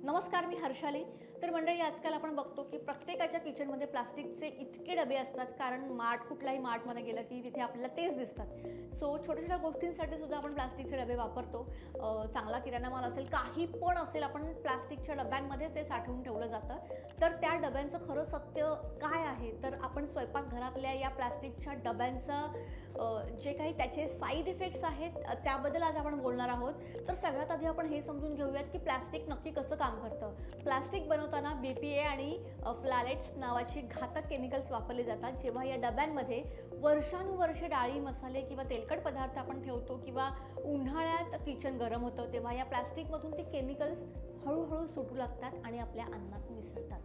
नमस्कार, मी हर्षाली. तर मंडळी, आजकाल आपण बघतो की प्रत्येकाच्या किचनमध्ये प्लास्टिकचे इतके डबे असतात, कारण कुठल्याही मार्टमध्ये गेलं की तिथे आपल्याला तेच दिसतात. सो छोट्या-छोट्या गोष्टींसाठी सुद्धा आपण प्लास्टिकचे डबे वापरतो. चांगला किराणा माल असेल, काही पण असेल, आपण प्लास्टिकच्या डब्यांमध्येच ते साठवून ठेवलं जातं. तर त्या डब्यांचं खरं सत्य काय आहे? तर आपण स्वयंपाकघरातल्या या प्लास्टिकच्या डब्यांचं जे काही त्याचे साईड इफेक्ट्स आहेत त्याबद्दल आज आपण बोलणार आहोत. तर सगळ्यात आधी आपण हे समजून घेऊयात की प्लास्टिक नक्की कसं काम करतं. प्लास्टिक बनवताना BPA आणि फ्लॅलेट्स नावाची घातक केमिकल्स वापरली जातात. जेव्हा या डब्यांमध्ये वर्षानुवर्षे डाळी, मसाले किंवा तेलकट पदार्थ आपण ठेवतो किंवा उन्हाळ्यात किचन गरम होतं, तेव्हा या प्लास्टिकमधून ते केमिकल्स हळूहळू सुटू लागतात आणि आपल्या अन्नात मिसळतात.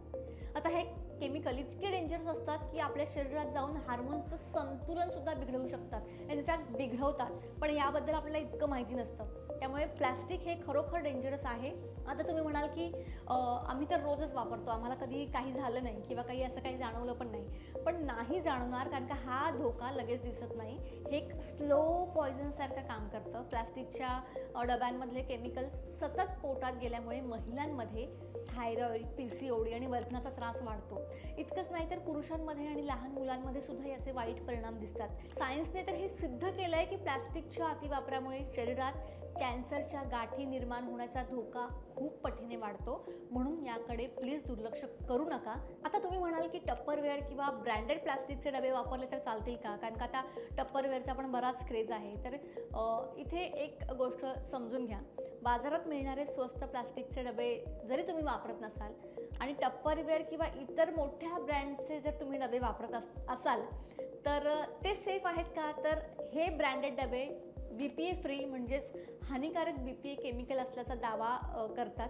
आता हे केमिकल इतके डेंजरस असतात की आपल्या शरीरात जाऊन हार्मोनचं संतुलन सुद्धा बिघडवू शकतात. इनफॅक्ट बिघडवतात, पण याबद्दल आपल्याला इतकं माहिती नसतं. त्यामुळे प्लास्टिक हे खरोखर डेंजरस आहे. आता तुम्ही म्हणाल की आम्ही तर रोजच वापरतो, आम्हाला कधी काही झालं नाही किंवा काही असं काही जाणवलं पण नाही. पण नाही जाणवणार, कारण का हा धोका लगेच दिसत नाही. हे एक स्लो पॉयझनसारखं काम करतं. प्लास्टिकच्या डब्यांमधले केमिकल्स सतत पोटात गेल्यामुळे महिलांमध्ये थायरॉईड, PCOD आणि वजनाचा त्रास वाढतो. इतकंच नाही तर पुरुषांमध्ये आणि लहान मुलांमध्ये सुद्धा याचे वाईट परिणाम दिसतात. सायन्सने तर हे सिद्ध केलं आहे की प्लास्टिकच्या अतिवापरामुळे शरीरात कॅन्सरच्या गाठी निर्माण होण्याचा धोका खूप पटीने वाढतो. म्हणून याकडे प्लीज दुर्लक्ष करू नका. आता तुम्ही म्हणाल की टप्परवेअर किंवा ब्रँडेड प्लास्टिकचे डबे वापरले तर चालतील का? कारण का आता टप्परवेअरचा पण बराच क्रेज आहे. तर इथे एक गोष्ट समजून घ्या. बाजारात मिळणारे स्वस्त प्लास्टिकचे डबे जरी तुम्ही वापरत नसाल आणि टप्परवेअर किंवा इतर मोठ्या ब्रँडचे जर तुम्ही डबे वापरत असाल तर ते सेफ आहेत का? तर हे ब्रँडेड डबे BPA फ्री म्हणजेच हानिकारक BPA केमिकल असल्याचा दावा करतात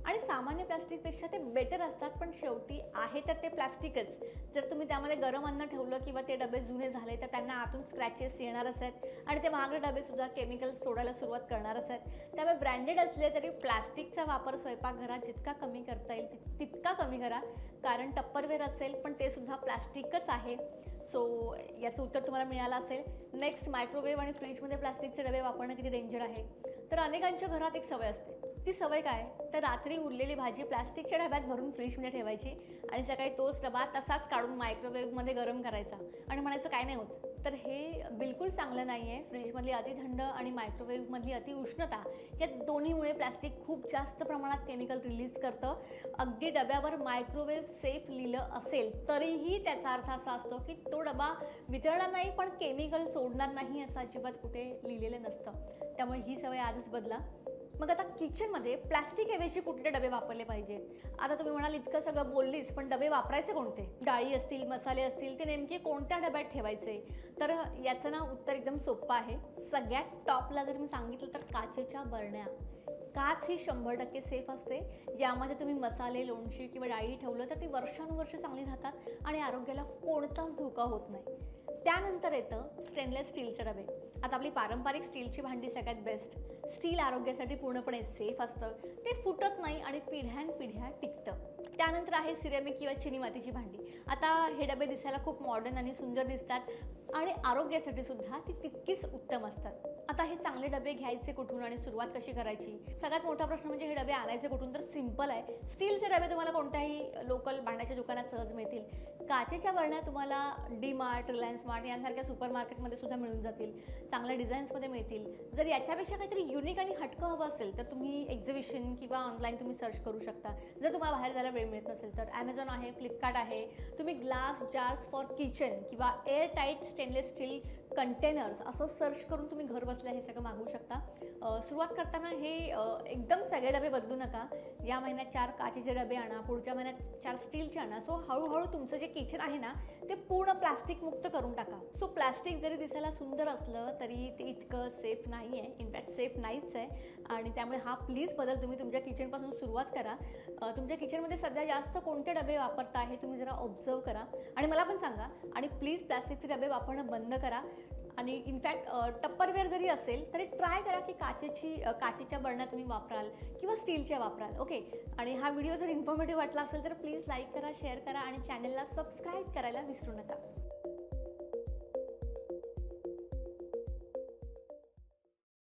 आणि सामान्य प्लास्टिकपेक्षा ते बेटर असतात. पण शेवटी आहे तर ते प्लास्टिकच. जर तुम्ही त्यामध्ये गरम अन्न ठेवलं किंवा ते डबे जुने झाले तर त्यांना आतून स्क्रॅचेस येणारच आहेत आणि ते महागडे डबेसुद्धा केमिकल्स सोडायला सुरुवात करणारच आहेत. त्यामुळे ब्रँडेड असले तरी प्लास्टिकचा वापर स्वयंपाकघरात जितका कमी करता येईल तितका कमी करा, कारण टप्परवेअर असेल पण ते सुद्धा प्लास्टिकच आहे. सो याचं उत्तर तुम्हाला मिळालं असेल. नेक्स्ट, मायक्रोवेव्ह आणि फ्रीजमध्ये प्लास्टिकचे डबे वापरणं किती डेंजर आहे. तर अनेकांच्या घरात एक सवय असते. ती सवय काय? तर रात्री उरलेली भाजी प्लास्टिकच्या डब्यात भरून फ्रीजमध्ये ठेवायची आणि सकाळी तोच डबा तसाच काढून मायक्रोवेव्हमध्ये गरम करायचा आणि म्हणायचं काय नाही होत. तर हे बिलकुल चांगलं नाही आहे. फ्रीजमधली अतिथंड आणि मायक्रोवेव्हमधली अतिउष्णता या दोन्हीमुळे प्लास्टिक खूप जास्त प्रमाणात केमिकल रिलीज करतं. अगदी डब्यावर मायक्रोवेव्ह सेफ लिहिलं असेल तरीही त्याचा अर्थ असा असतो की तो डबा वितळणार नाही पण केमिकल सोडणार नाही असं अजिबात कुठे लिहिलेलं नसतं. त्यामुळे ही सवय आजच बदला. मग आता किचनमध्ये प्लास्टिकऐवजी कुठले डबे वापरले पाहिजेत? आता तुम्ही म्हणाल इतकं सगळं बोललीस, पण डबे वापरायचे कोणते? डाळी असतील, मसाले असतील, ते नेमके कोणत्या डब्यात ठेवायचे? तर याचं उत्तर एकदम सोपं आहे. सगळ्यात टॉपला जर मी सांगितलं तर काचेच्या बरण्या. काच ही 100% सेफ असते. यामध्ये तुम्ही मसाले, लोणची किंवा डाळी ठेवलं तर ती वर्षानुवर्ष चांगली राहतात आणि आरोग्याला कोणताच धोका होत नाही. त्यानंतर येतं स्टेनलेस स्टीलचे डबे. आता आपली पारंपरिक स्टीलची भांडी सगळ्यात बेस्ट. स्टील आरोग्यासाठी पूर्णपणे सेफ असतं. ते फुटत नाही आणि पिढ्यानपिढ्या टिकतं. त्यानंतर आहे सिरेमिक किंवा चिनी मातीची भांडी. आता हे डबे दिसायला खूप मॉडर्न आणि सुंदर दिसतात आणि आरोग्यासाठी सुद्धा ती तितकीच उत्तम असतात. आता हे चांगले डबे घ्यायचे कुठून आणि सुरुवात कशी करायची? सगळ्यात मोठा प्रश्न म्हणजे हे डबे आणायचे कुठून? तर सिंपल आहे. स्टीलचे डबे तुम्हाला कोणत्याही लोकल भांड्याच्या दुकानात सहज मिळतील. काचेच्या बरण्या तुम्हाला DMart, रिलायन्स स्मार्ट यांसारख्या सुपरमार्केटमध्ये सुद्धा मिळून जातील. चांगल्या डिझाईन्समध्ये मिळतील. जर याच्यापेक्षा काहीतरी युनिक आणि हटकं हवं असेल तर तुम्ही एक्झिबिशन किंवा ऑनलाईन तुम्ही सर्च करू शकता. जर तुम्हाला बाहेर जायला वेळ मिळत नसेल तर Amazon आहे, फ्लिपकार्ट आहे. तुम्ही ग्लास जार्स फॉर किचन किंवा air tight stainless steel containers असं सर्च करून तुम्ही घर बसल्या हे सगळं मागवू शकता. सुरुवात करताना हे एकदम सगळे डबे बदलू नका. या महिन्यात 4 काचेचे डबे आणा, पुढच्या महिन्यात 4 स्टीलचे आणा. सो हळूहळू तुमचं जे किचन आहे ना ते पूर्ण प्लास्टिक मुक्त करून टाका. सो प्लास्टिक जरी दिसायला सुंदर असलं तरी ते इतकं सेफ नाही आहे. इनफॅक्ट सेफ नाहीच आहे आणि त्यामुळे हा प्लीज बदल तुम्ही तुमच्या किचनपासून सुरुवात करा. तुमच्या किचनमध्ये सध्या जास्त कोणते डबे वापरता आहे तुम्ही जरा ऑब्झर्व करा आणि मला पण सांगा. आणि प्लीज प्लास्टिकचे डबे वापरणं बंद करा. आणि इनफॅक्ट टप्परवेअर जरी असेल तरी ट्राय करा की काचेच्या बरण्या तुम्ही वापराल किंवा स्टीलच्या वापराल. ओके. आणि हा व्हिडिओ जर इन्फॉर्मेटिव्ह वाटला असेल तर प्लीज लाईक करा, शेअर करा आणि चॅनलला सबस्क्राईब करायला विसरू नका.